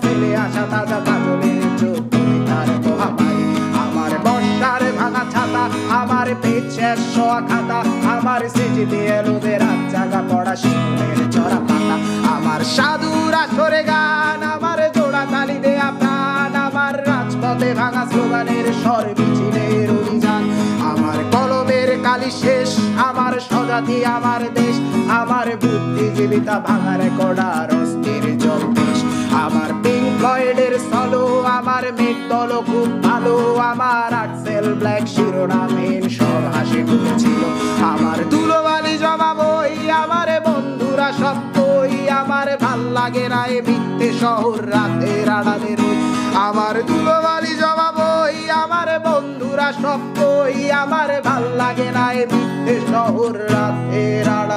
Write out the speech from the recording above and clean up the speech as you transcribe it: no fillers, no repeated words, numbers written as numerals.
ফেলে আসা তাজা কাজলের চোখ কবিতার মহামারী। আমার বর্ষার ভাঙা ছাতা, আমার পেট শেষ শোয়া খাতা, আমার স্মৃতি দিয়ে রোদের রাত জাগা পড়া শিশুদের চড়া পাতা, আমার সাধুর আসরে গান, আমার জোড়া তালি দেয়া প্রাণ, আমার রাজপথে ভাঙা স্লোগানের স্বর মিছিলের অভিযান, আমার কলমের কালি শেষ, আমার স্বজাতি আমার দেশ, আমার বুদ্ধিজীবিতা ভাঙার কড়ার অস্থির জলদেশ, আমার পিঙ্ক ফ্লয়েডের সলো, আমার মেট দল খুব ভালো, আমার আর্টসেল ব্ল্যাক শিরোনামহীন সব হাসি খুঁজছিল, আমার ধুলোবালি জমা বই, আমার বন্ধুরা সব কই, আমার ভাল লাগে না এ মিথ্যে শহর রাতের আড়ালে রই, আমার ধুলোবালি জমা বই, আমার বন্ধুরা সব কই, আমার ভাল লাগে না এ মিথ্যে শহর রাতের আড়ালে।